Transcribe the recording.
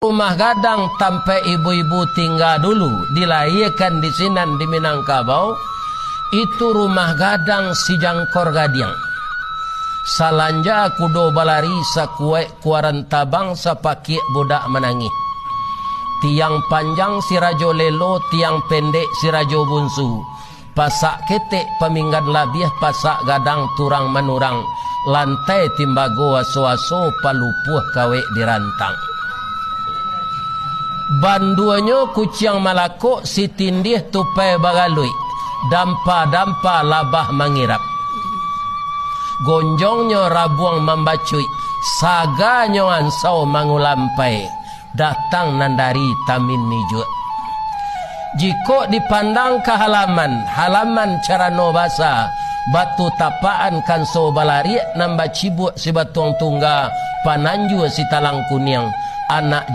Rumah gadang sampai ibu-ibu tinggal dulu, dilahirkan di Sinan di Minangkabau. Itu rumah gadang si Jangkor Gadiang. Salanja kudo balari sakuek kuaran tabang sapaki budak menangis. Tiang panjang si Rajo Lelo, tiang pendek si Rajo Bunsu. Pasak ketek peminggan labiah, pasak gadang turang manurang. Lantai timbago aso-aso palupuh kawe dirantang. Banduanyo kuciang malako si tindih tupai bagalui. Dampa-dampa labah mangirap. Gonjongnya rabuang membacui. Saganyo ansau mangulampai. Datang nandari tamin nijuk. Jiko dipandang ke halaman carano basa. Batu tapaan kanso balari nambah cibuk si batuang tungga. Pananju si talang kuning. Anak